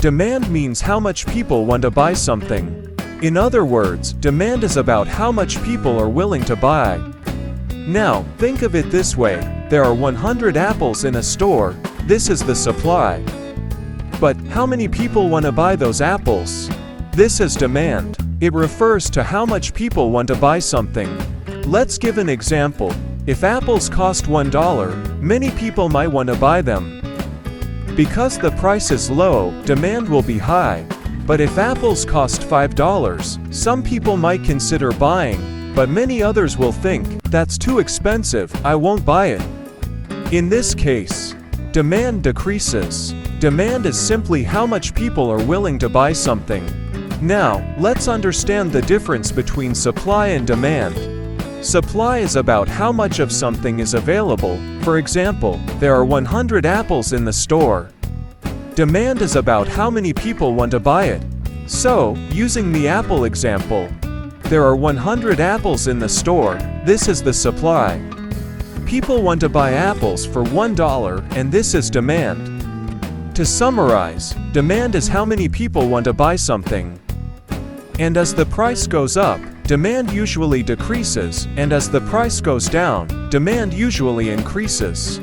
Demand means how much people want to buy something. In other words, demand is about how much people are willing to buy. Now, think of it this way. There are 100 apples in a store. This is the supply. But how many people want to buy those apples? This is demand. It refers to how much people want to buy something. Let's give an example. If apples cost $1, many people might want to buy them. Because the price is low, demand will be high. But if apples cost $5, some people might consider buying, but many others will think, that's too expensive, I won't buy it. In this case, demand decreases. Demand is simply how much people are willing to buy something. Now, let's understand the difference between supply and demand. Supply is about how much of something is available. For example, there are 100 apples in the store. Demand is about how many people want to buy it. So, using the apple example, there are 100 apples in the store. This is the supply. People want to buy apples for $1, and this is demand. To summarize, demand is how many people want to buy something. And as the price goes up, demand usually decreases, and as the price goes down, demand usually increases.